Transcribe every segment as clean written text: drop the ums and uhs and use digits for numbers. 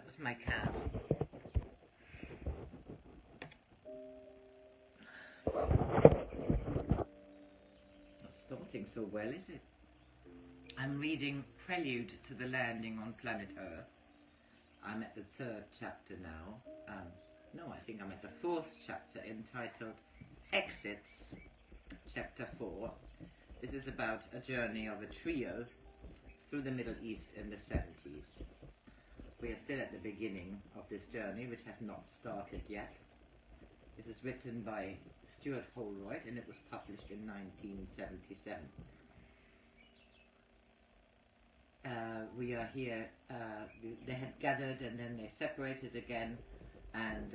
was my cat. Not starting so well, is it? I'm reading Prelude to the Landing on Planet Earth. I'm at the 3rd chapter now. No, I think I'm at the 4th chapter, entitled EXITS, chapter 4. This is about a journey of a trio through the Middle East in the 70s. We are still at the beginning of this journey, which has not started yet. This is written by STUART HOLROYD, and it was published in 1977. We are here, they had gathered and then they separated again, and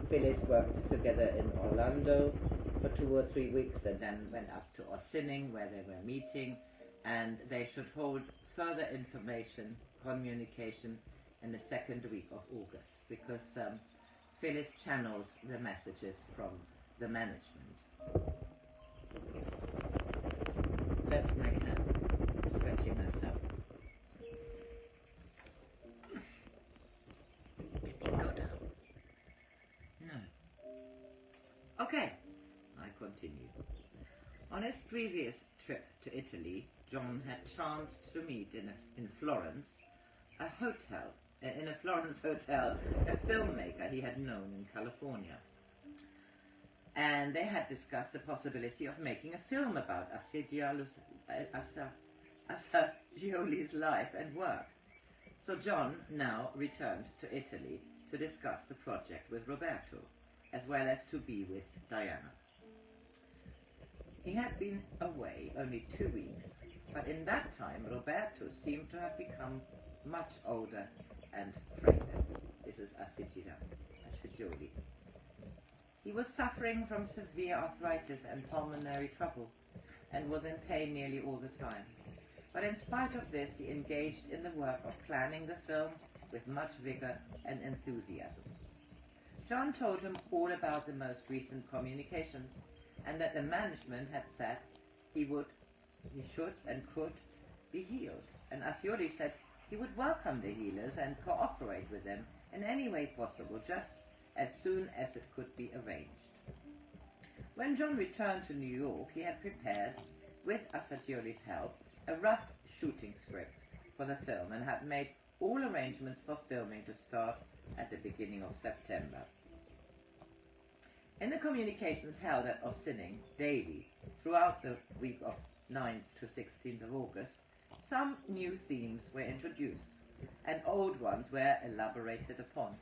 Phyllis worked together in Orlando for 2 or 3 weeks, and then went up to Ossining where they were meeting, and they should hold further information, communication in the 2nd week of August, because Phyllis channels the messages from the management. That's my cat, scratching herself. Did he go down? No. Okay, I continue. On his previous trip to Italy, John had chanced to meet in Florence, in a Florence hotel, a filmmaker he had known in California. And they had discussed the possibility of making a film about Assagioli's life and work. So John now returned to Italy to discuss the project with Roberto, as well as to be with Diana. He had been away only 2 weeks, but in that time Roberto seemed to have become much older and frailer. This is Assagioli. He was suffering from severe arthritis and pulmonary trouble, and was in pain nearly all the time. But in spite of this, he engaged in the work of planning the film with much vigor and enthusiasm. John told him all about the most recent communications, and that the management had said he should and could be healed. And Assagioli said he would welcome the healers and cooperate with them in any way possible, just as soon as it could be arranged. When John returned to New York, he had prepared, with Assagioli's help, a rough shooting script for the film, and had made all arrangements for filming to start at the beginning of September. In the communications held at Ossining daily throughout the week of 9th to 16th of August, some new themes were introduced, and old ones were elaborated upon.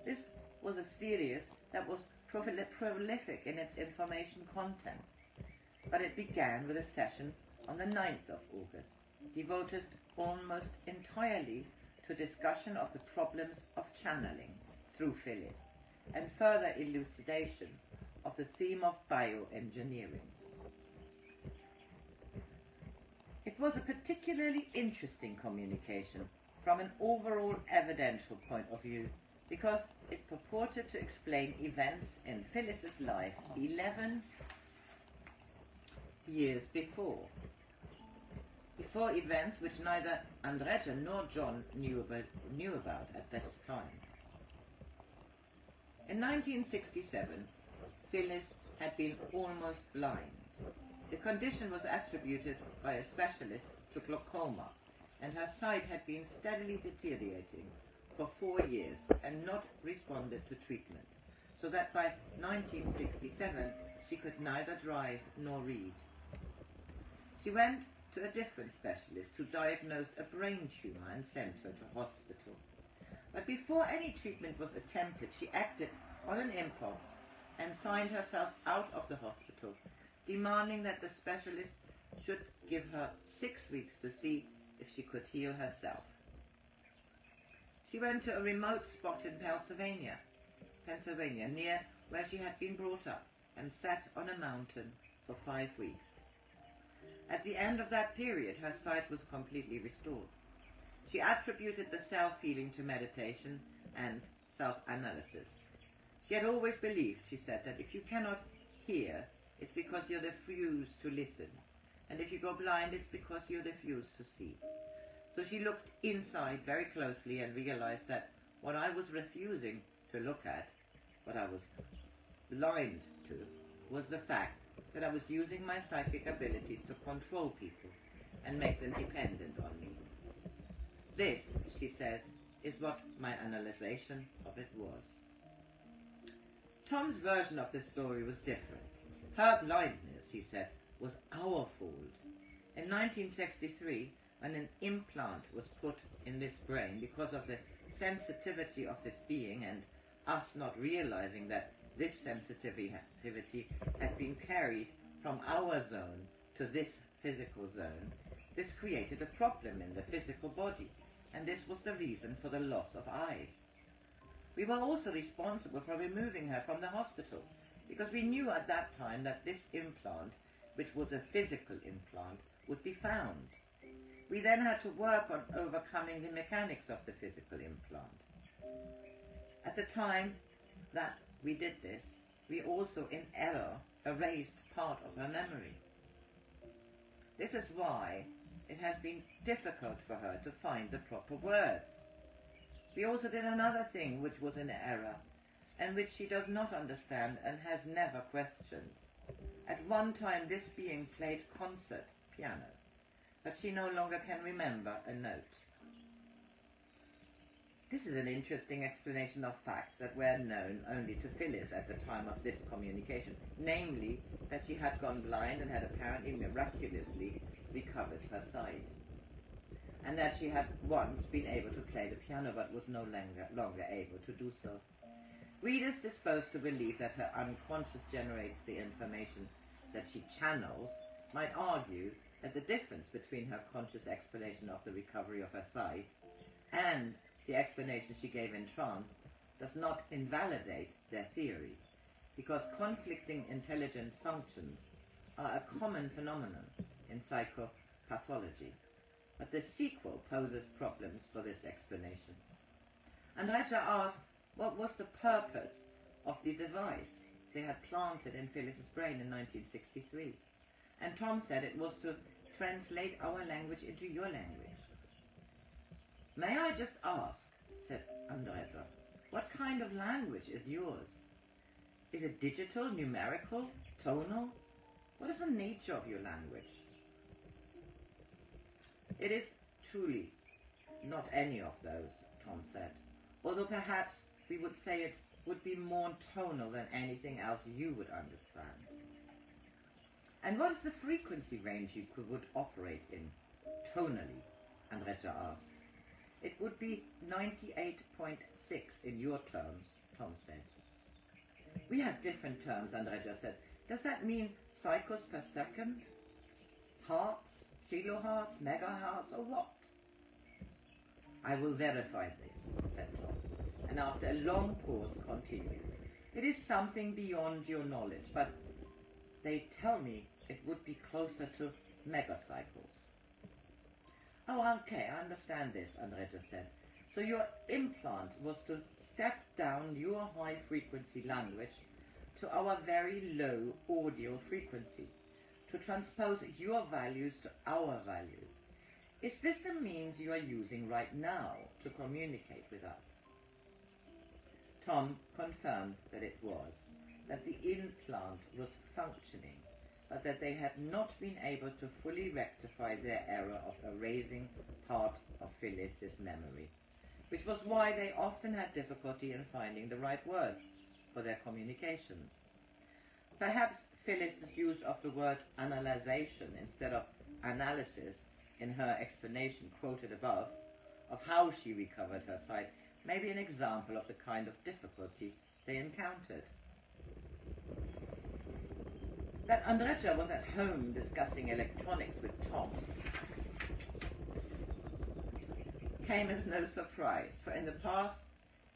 This was a series that was prolific in its information content, but it began with a session on the 9th of August, devoted almost entirely to discussion of the problems of channeling through Phyllis, and further elucidation of the theme of bioengineering. It was a particularly interesting communication from an overall evidential point of view, because it purported to explain events in Phyllis's life 11 years before events which neither Andrija nor John knew about at this time. In 1967, Phyllis had been almost blind. The condition was attributed by a specialist to glaucoma, and her sight had been steadily deteriorating for 4 years and not responded to treatment, so that by 1967 she could neither drive nor read. She went to a different specialist who diagnosed a brain tumor and sent her to hospital. But before any treatment was attempted, she acted on an impulse and signed herself out of the hospital, demanding that the specialist should give her 6 weeks to see if she could heal herself. She went to a remote spot in Pennsylvania, near where she had been brought up, and sat on a mountain for 5 weeks. At the end of that period, her sight was completely restored. She attributed the self-healing to meditation and self-analysis. She had always believed, she said, that if you cannot hear, it's because you refuse to listen, and if you go blind, it's because you refuse to see. So she looked inside very closely and realized that what I was refusing to look at, what I was blind to, was the fact that I was using my psychic abilities to control people and make them dependent on me. This, she says, is what my analyzation of it was. Tom's version of the story was different. Her blindness, he said, was our fault. In 1963, when an implant was put in this brain because of the sensitivity of this being and us not realizing that this sensitivity had been carried from our zone to this physical zone, this created a problem in the physical body, and this was the reason for the loss of eyes. We were also responsible for removing her from the hospital, because we knew at that time that this implant, which was a physical implant, would be found. We then had to work on overcoming the mechanics of the physical implant. At the time that we did this, we also in error erased part of her memory. This is why it has been difficult for her to find the proper words. We also did another thing which was an error, and which she does not understand and has never questioned. At one time this being played concert piano, but she no longer can remember a note. This is an interesting explanation of facts that were known only to Phyllis at the time of this communication, namely that she had gone blind and had apparently miraculously recovered her sight, and that she had once been able to play the piano but was no longer able to do so. Readers disposed to believe that her unconscious generates the information that she channels might argue that the difference between her conscious explanation of the recovery of her sight and the explanation she gave in trance does not invalidate their theory, because conflicting intelligent functions are a common phenomenon in psychopathology. But the sequel poses problems for this explanation. Andrija asked what was the purpose of the device they had planted in Phyllis's brain in 1963, and Tom said it was to translate our language into your language. May I just ask, said Andrija, what kind of language is yours? Is it digital, numerical, tonal? What is the nature of your language? It is truly not any of those, Tom said, although perhaps we would say it would be more tonal than anything else you would understand. And what is the frequency range you would operate in, tonally? Andrija asked. It would be 98.6 in your terms, Tom said. We have different terms, Andrija said. Does that mean cycles per second? Hertz, kilohertz, megahertz, or what? I will verify this, said Tom, and after a long pause continued. It is something beyond your knowledge, but they tell me it would be closer to megacycles. Oh, okay, I understand this, Andrija said. So your implant was to step down your high-frequency language to our very low audio frequency, to transpose your values to our values. Is this the means you are using right now to communicate with us? Tom confirmed that it was, that the implant was functioning, but that they had not been able to fully rectify their error of erasing part of Phyllis's memory, which was why they often had difficulty in finding the right words for their communications. Perhaps Phyllis's use of the word analyzation instead of analysis in her explanation quoted above of how she recovered her sight may be an example of the kind of difficulty they encountered. That Andrija was at home discussing electronics with Tom came as no surprise, for in the past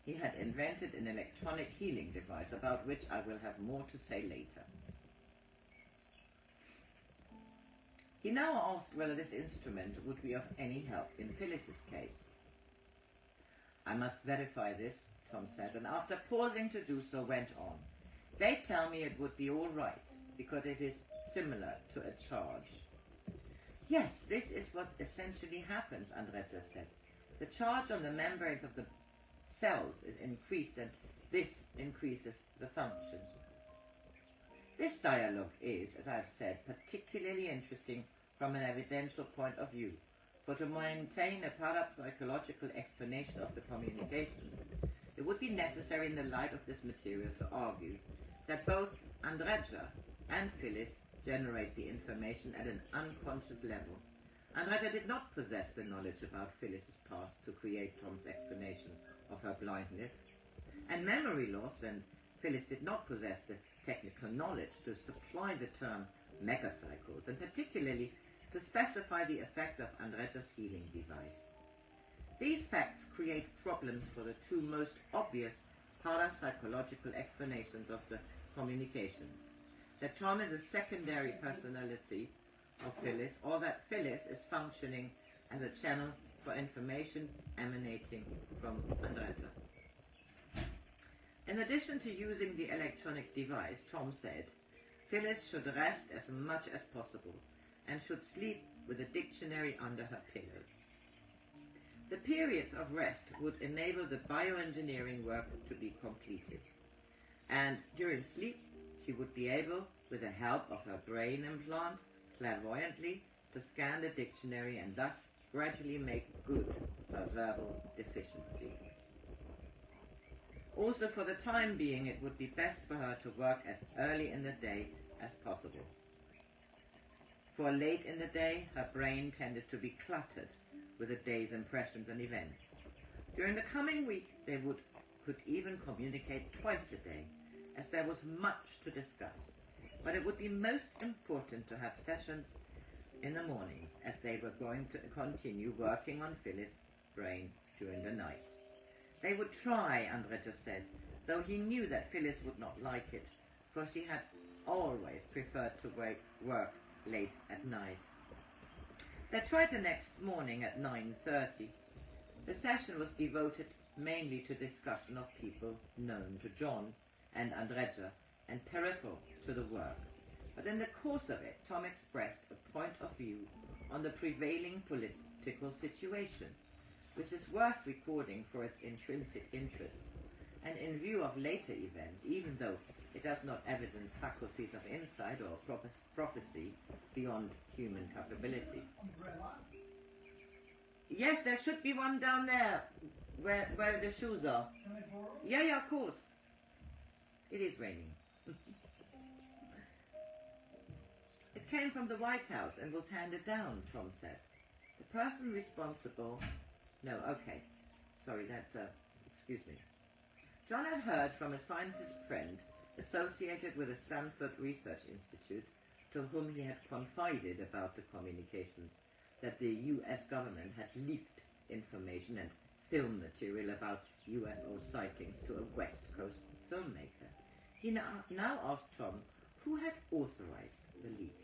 he had invented an electronic healing device about which I will have more to say later. He now asked whether this instrument would be of any help in Phyllis's case. I must verify this, Tom said, and after pausing to do so went on. They tell me it would be all right, because it is similar to a charge. Yes, this is what essentially happens, Andrija said. The charge on the membranes of the cells is increased, and this increases the function. This dialogue is, as I've said, particularly interesting from an evidential point of view, for to maintain a parapsychological explanation of the communications, it would be necessary in the light of this material to argue that both Andrija and Phyllis generate the information at an unconscious level. Andrija did not possess the knowledge about Phyllis's past to create Tom's explanation of her blindness, and memory loss, and Phyllis did not possess the technical knowledge to supply the term megacycles, and particularly to specify the effect of Andrija's healing device. These facts create problems for the two most obvious parapsychological explanations of the communications: that Tom is a secondary personality of Phyllis, or that Phyllis is functioning as a channel for information emanating from Andrija. In addition to using the electronic device, Tom said, Phyllis should rest as much as possible and should sleep with a dictionary under her pillow. The periods of rest would enable the bioengineering work to be completed, and during sleep she would be able, with the help of her brain implant, clairvoyantly to scan the dictionary and thus gradually make good her verbal deficiency. Also, for the time being, it would be best for her to work as early in the day as possible. For late in the day, her brain tended to be cluttered with the day's impressions and events. During the coming week, they could even communicate twice a day, as there was much to discuss. But it would be most important to have sessions in the mornings, as they were going to continue working on Phyllis' brain during the night. They would try, Andrija said, though he knew that Phyllis would not like it, for she had always preferred to work late at night. They tried the next morning at 9:30. The session was devoted mainly to discussion of people known to John and Andrija and peripheral to the work. But in the course of it, Tom expressed a point of view on the prevailing political situation, which is worth recording for its intrinsic interest, and in view of later events, even though it does not evidence faculties of insight or prophecy beyond human capability. Yes, there should be one down there, where the shoes are. Yeah, of course. It is raining. It came from the White House and was handed down, Tom said. The person responsible... No, okay. Sorry, excuse me. John had heard from a scientist friend associated with the Stanford Research Institute, to whom he had confided about the communications, that the US government had leaked information and film material about UFO sightings to a West Coast filmmaker. He now asked Tom who had authorized the leak.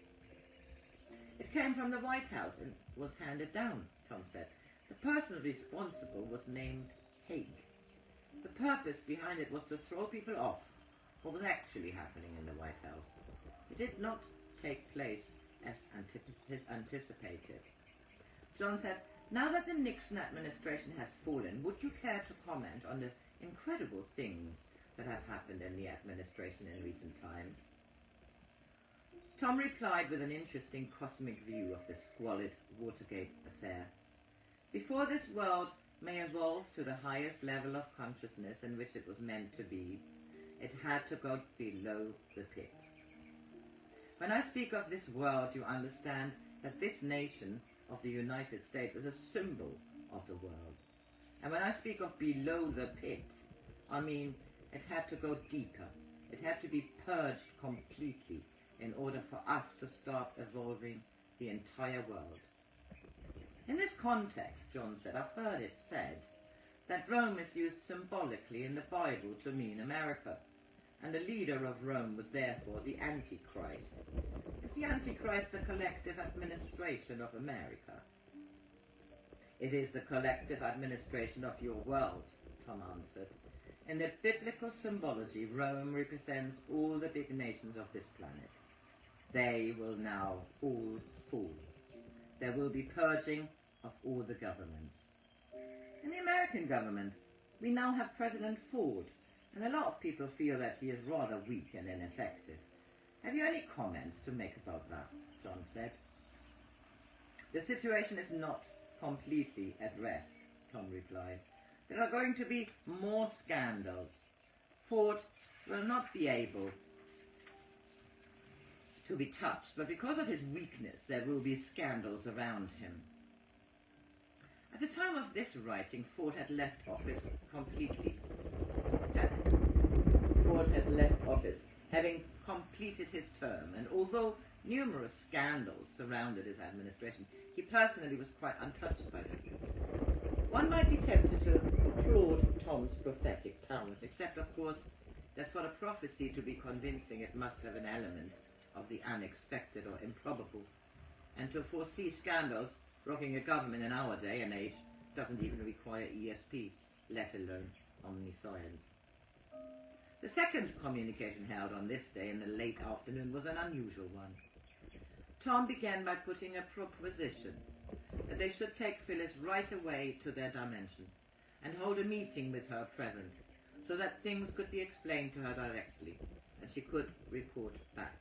It came from the White House and was handed down, Tom said. The person responsible was named Haig. The purpose behind it was to throw people off what was actually happening in the White House. It did not take place as anticipated. John said, now that the Nixon administration has fallen, would you care to comment on the incredible things that have happened in the administration in recent times? Tom replied with an interesting cosmic view of the squalid Watergate affair. Before this world may evolve to the highest level of consciousness in which it was meant to be, it had to go below the pit. When I speak of this world, you understand that this nation of the United States is a symbol of the world. And when I speak of below the pit, I mean it had to go deeper. It had to be purged completely in order for us to start evolving the entire world. In this context, John said, I've heard it said that Rome is used symbolically in the Bible to mean America, and the leader of Rome was therefore the Antichrist. Is the Antichrist the collective administration of America? It is the collective administration of your world, Tom answered. In the biblical symbology, Rome represents all the big nations of this planet. They will now all fall. there will be purging of all the governments. In the American government, we now have President Ford, and a lot of people feel that he is rather weak and ineffective. Have you any comments to make about that? John said. The situation is not completely at rest, Tom replied. There are going to be more scandals. Ford will not be able to be touched, but because of his weakness, there will be scandals around him. At the time of this writing, Ford had left office completely. Ford has left office, having completed his term, and although numerous scandals surrounded his administration, he personally was quite untouched by them. One might be tempted to applaud Tom's prophetic powers, except, of course, that for a prophecy to be convincing, it must have an element of the unexpected or improbable, and to foresee scandals rocking a government in our day and age doesn't even require ESP, let alone omniscience. The second communication held on this day in the late afternoon was an unusual one. Tom began by putting a proposition that they should take Phyllis right away to their dimension and hold a meeting with her present, so that things could be explained to her directly, and she could report back.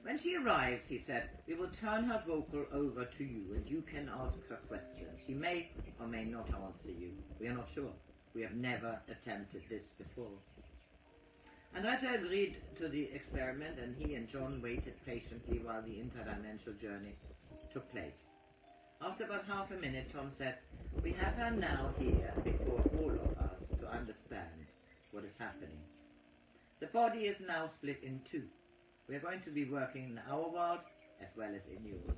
When she arrives, he said, we will turn her vocal over to you, and you can ask her questions. She may or may not answer you. We are not sure. We have never attempted this before. Andrija agreed to the experiment, and he and John waited patiently while the interdimensional journey took place. After about half a minute, Tom said, we have her now here before all of us to understand what is happening. The body is now split in two. We are going to be working in our world as well as in yours.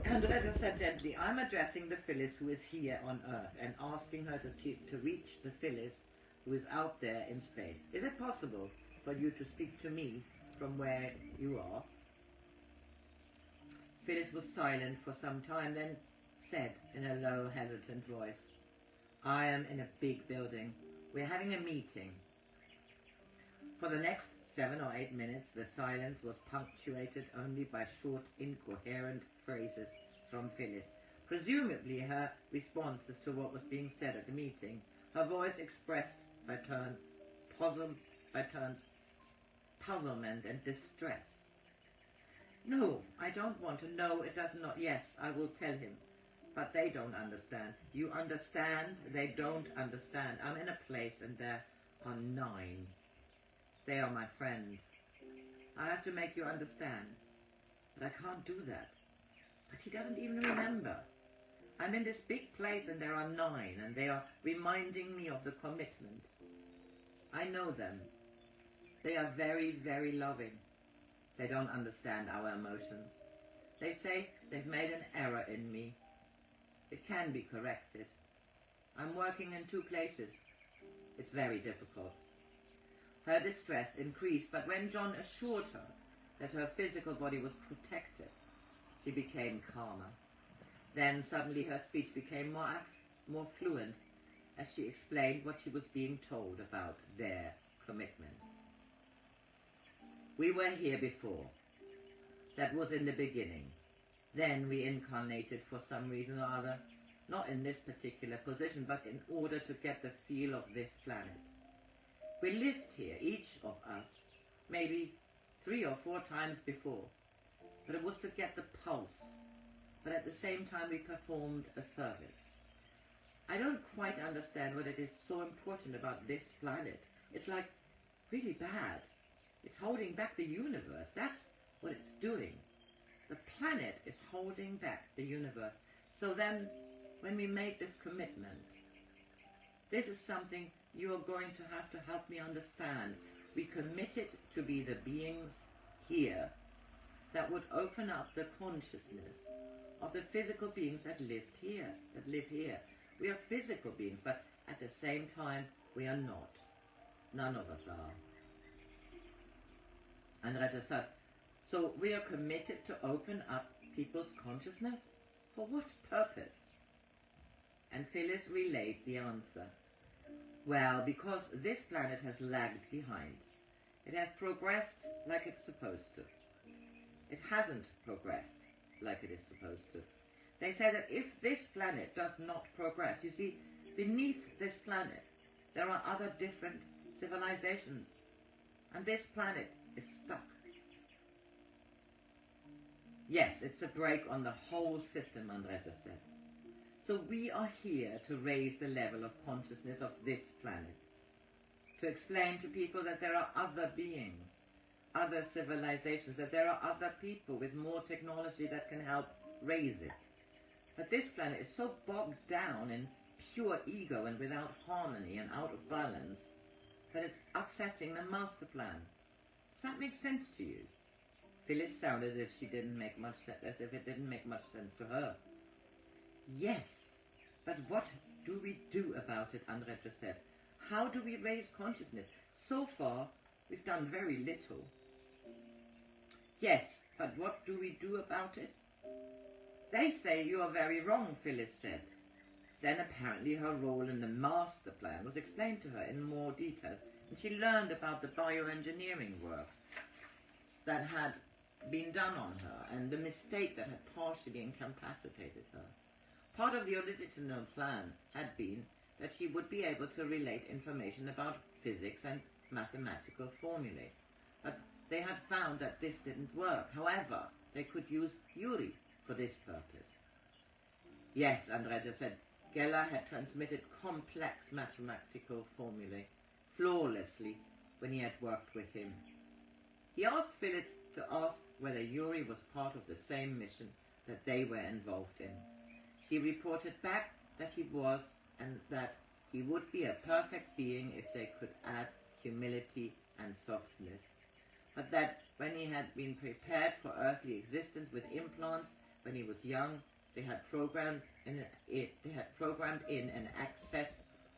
Andrija said gently, I'm addressing the Phyllis who is here on Earth and asking her to reach the Phyllis who is out there in space. Is it possible for you to speak to me from where you are? Phyllis was silent for some time, then said in a low, hesitant voice, I am in a big building. We're having a meeting. For the next 7 or 8 minutes, the silence was punctuated only by short, incoherent phrases from Phyllis, presumably her responses to what was being said at the meeting, her voice expressed by turns puzzlement and distress. No, I don't want to. No, it does not. Yes, I will tell him. But they don't understand. You understand? They don't understand. I'm in a place and there are 9. They are my friends. I have to make you understand. But I can't do that. But he doesn't even remember. I'm in this big place and there are 9, and they are reminding me of the commitment. I know them. They are very, very loving. They don't understand our emotions. They say they've made an error in me. It can be corrected. I'm working in 2 places. It's very difficult. Her distress increased, but when John assured her that her physical body was protected, she became calmer. Then suddenly her speech became more fluent as she explained what she was being told about their commitment. We were here before. That was in the beginning. Then we incarnated for some reason or other, not in this particular position, but in order to get the feel of this planet. We lived here, each of us, maybe 3 or 4 times before, but it was to get the pulse. But at the same time we performed a service. I don't quite understand what it is so important about this planet. It's like really bad. It's holding back the universe. That's what it's doing. The planet is holding back the universe. So then, when we made this commitment, this is something you are going to have to help me understand. We committed to be the beings here that would open up the consciousness of the physical beings that live here. We are physical beings, but at the same time, we are not. None of us are. Andrija said, so we are committed to open up people's consciousness? For what purpose? And Phyllis relayed the answer. Well, because this planet has lagged behind. It has progressed like it's supposed to. it hasn't progressed like it is supposed to. They say that if this planet does not progress, you see, beneath this planet there are other different civilizations, and this planet is stuck. Yes, it's a break on the whole system, Andrija said. So we are here to raise the level of consciousness of this planet, to explain to people that there are other beings, other civilizations, that there are other people with more technology that can help raise it. But this planet is so bogged down in pure ego and without harmony and out of balance that it's upsetting the master plan. Does that make sense to you? Phyllis sounded as if it didn't make much sense to her. Yes, but what do we do about it, Andrija said. How do we raise consciousness? So far, we've done very little. Yes, but what do we do about it? They say you are very wrong, Phyllis said. Then apparently her role in the master plan was explained to her in more detail, and she learned about the bioengineering work that had been done on her and the mistake that had partially incapacitated her. Part of the original plan had been that she would be able to relate information about physics and mathematical formulae, but they had found that this didn't work. However, they could use Yuri for this purpose. Yes, Andrija said, Geller had transmitted complex mathematical formulae flawlessly when he had worked with him. He asked Phyllis to ask whether Yuri was part of the same mission that they were involved in. She reported back that he was, and that he would be a perfect being if they could add humility and softness, but that when he had been prepared for earthly existence with implants when he was young, they had programmed in an excess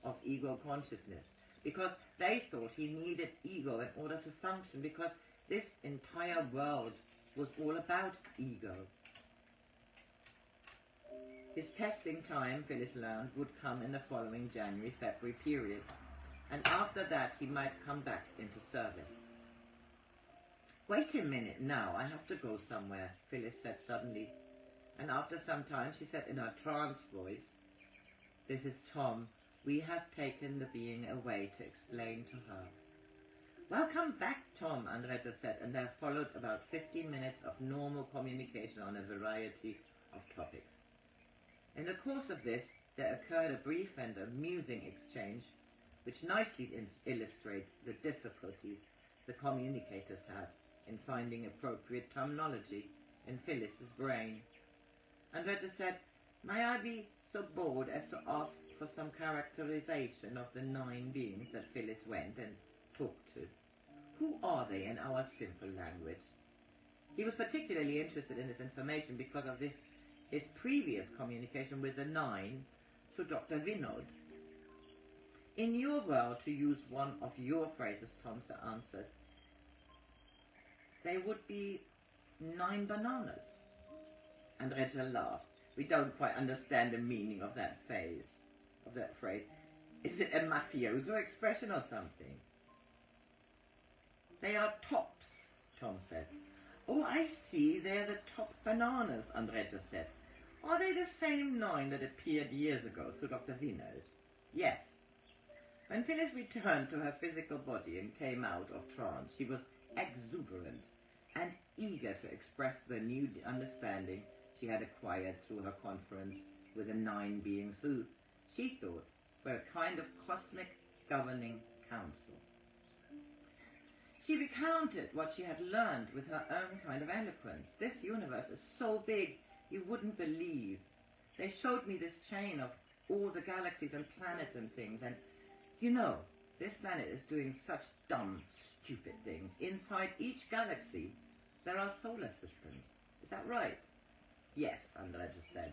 of ego consciousness, because they thought he needed ego in order to function, because this entire world was all about ego. His testing time, Phyllis learned, would come in the following January-February period, and after that he might come back into service. Wait a minute now, I have to go somewhere, Phyllis said suddenly, and after some time she said in her trance voice, This is Tom. We have taken the being away to explain to her. Welcome back, Tom, Andrija said, and there followed about 15 minutes of normal communication on a variety of topics. In the course of this, there occurred a brief and amusing exchange, which nicely illustrates the difficulties the communicators have in finding appropriate terminology in Phyllis's brain. Andrija said, May I be so bored as to ask for some characterization of the 9 beings that Phyllis went and talked to? Who are they in our simple language? He was particularly interested in this information because of his previous communication with the 9 through Dr. Vinod. In your world, to use one of your phrases, Thompson answered, they would be 9 bananas. Andrija laughed. We don't quite understand the meaning of that phrase. Is it a mafioso expression or something? They are tops, Tom said. Oh, I see, they're the top bananas, Andrija said. Are they the same 9 that appeared years ago through Dr. Vinod? Yes. When Phyllis returned to her physical body and came out of trance, she was exuberant and eager to express the new understanding she had acquired through her conference with the 9 beings who, she thought, were a kind of cosmic governing council. She recounted what she had learned with her own kind of eloquence. This universe is so big you wouldn't believe. They showed me this chain of all the galaxies and planets and things, and you know, this planet is doing such dumb, stupid things. Inside each galaxy, there are solar systems. Is that right? Yes, Andrija said.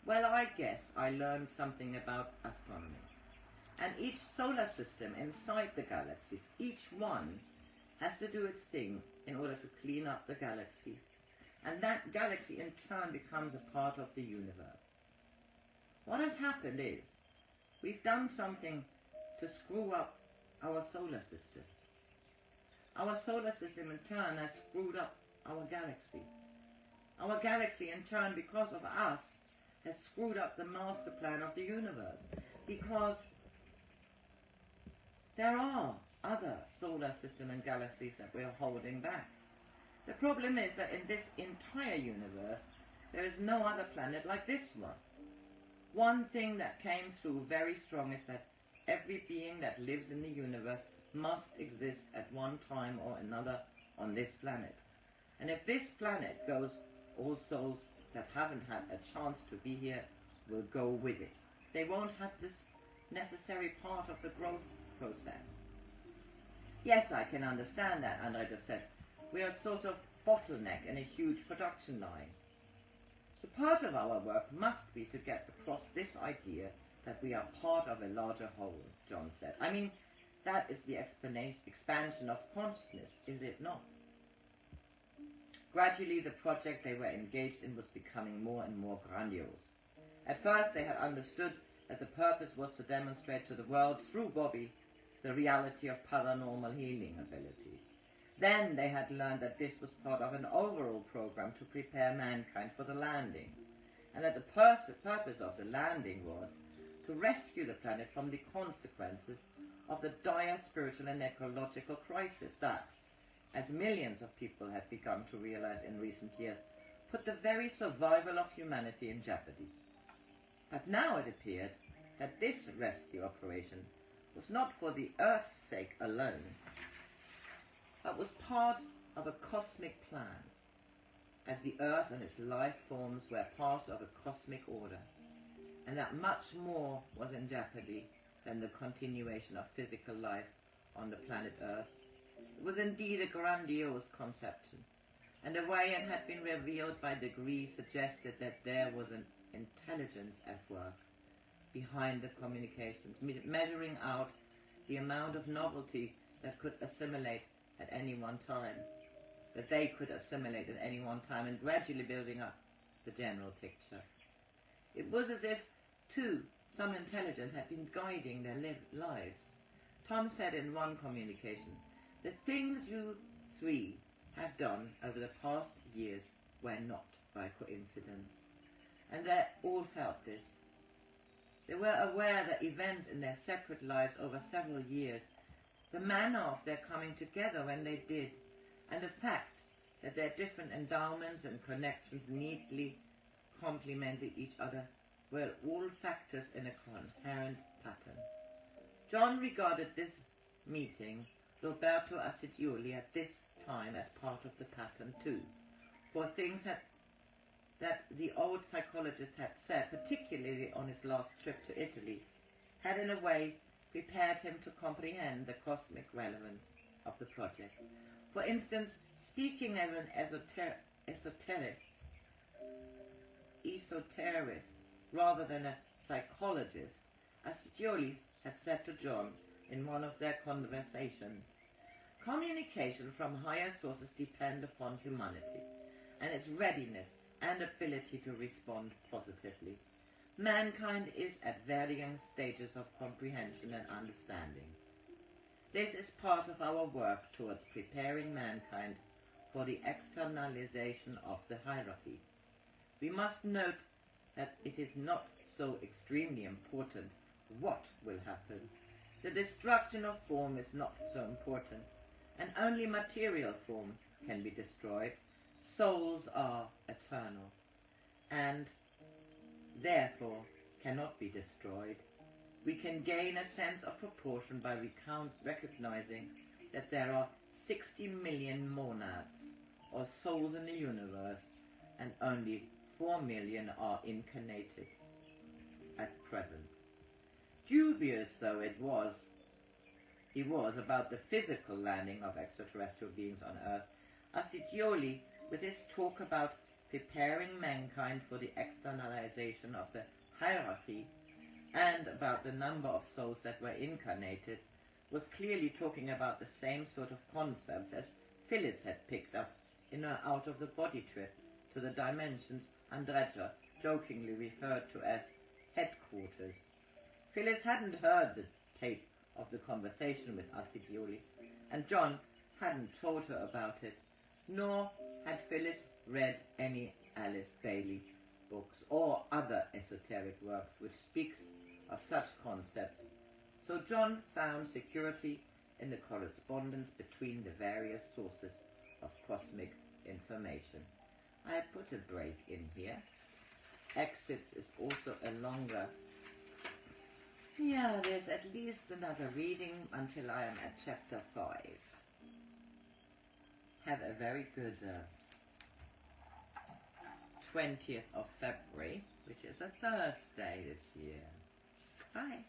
Well, I guess I learned something about astronomy. And each solar system inside the galaxies, each one, has to do its thing in order to clean up the galaxy. And that galaxy in turn becomes a part of the universe. What has happened is, we've done something to screw up our solar system. Our solar system in turn has screwed up our galaxy. Our galaxy, in turn, because of us, has screwed up the master plan of the universe. Because there are other solar system and galaxies that we are holding back. The problem is that in this entire universe, there is no other planet like this one. One thing that came through very strong is that every being that lives in the universe must exist at one time or another on this planet. And if this planet goes, all souls that haven't had a chance to be here will go with it. They won't have this necessary part of the growth process. Yes, I can understand that, Andrija said. We are sort of bottleneck in a huge production line. So part of our work must be to get across this idea that we are part of a larger whole, John said. I mean, that is the expansion of consciousness, is it not? Gradually, the project they were engaged in was becoming more and more grandiose. At first, they had understood that the purpose was to demonstrate to the world, through Bobby, the reality of paranormal healing abilities. Then they had learned that this was part of an overall program to prepare mankind for the landing, and that the purpose of the landing was to rescue the planet from the consequences of the dire spiritual and ecological crisis that, as millions of people had begun to realize in recent years, put the very survival of humanity in jeopardy. But now it appeared that this rescue operation was not for the Earth's sake alone, but was part of a cosmic plan, as the Earth and its life forms were part of a cosmic order, and that much more was in jeopardy than the continuation of physical life on the planet Earth. It was indeed a grandiose conception, and the way it had been revealed by degrees suggested that there was an intelligence at work behind the communications, measuring out the amount of novelty that could assimilate at any one time, that they could assimilate at any one time, and gradually building up the general picture. It was as if, too, some intelligence had been guiding their lives. Tom said in one communication, "The things you three have done over the past years were not by coincidence." And they all felt this. They were aware that events in their separate lives over several years, the manner of their coming together when they did, and the fact that their different endowments and connections neatly complemented each other, were all factors in a coherent pattern. John regarded this meeting, Roberto Acidioli, at this time as part of the pattern too, for things that the old psychologist had said, particularly on his last trip to Italy, had in a way prepared him to comprehend the cosmic relevance of the project. For instance, speaking as an esoterist rather than a psychologist, Acidioli had said to John in one of their conversations, "Communication from higher sources depend upon humanity and its readiness and ability to respond positively. Mankind is at varying stages of comprehension and understanding. This is part of our work towards preparing mankind for the externalization of the hierarchy. We must note that it is not so extremely important what will happen. The destruction of form is not so important, and only material form can be destroyed. Souls are eternal, and therefore cannot be destroyed. We can gain a sense of proportion by recognizing that there are 60 million monads, or souls in the universe, and only 4 million are incarnated at present." Dubious though he was about the physical landing of extraterrestrial beings on Earth, Acidioli, with his talk about preparing mankind for the externalization of the hierarchy and about the number of souls that were incarnated, was clearly talking about the same sort of concepts as Phyllis had picked up in her out-of-the-body trip to the dimensions Andrija jokingly referred to as headquarters. Phyllis hadn't heard the tape of the conversation with Acidioli, and John hadn't told her about it, nor had Phyllis read any Alice Bailey books or other esoteric works which speaks of such concepts, so John found security in the correspondence between the various sources of cosmic information. I put a break in here. Exits is also a longer... Yeah, there's at least another reading until I am at chapter 5. Have a very good 20th of February, which is a Thursday this year. Bye.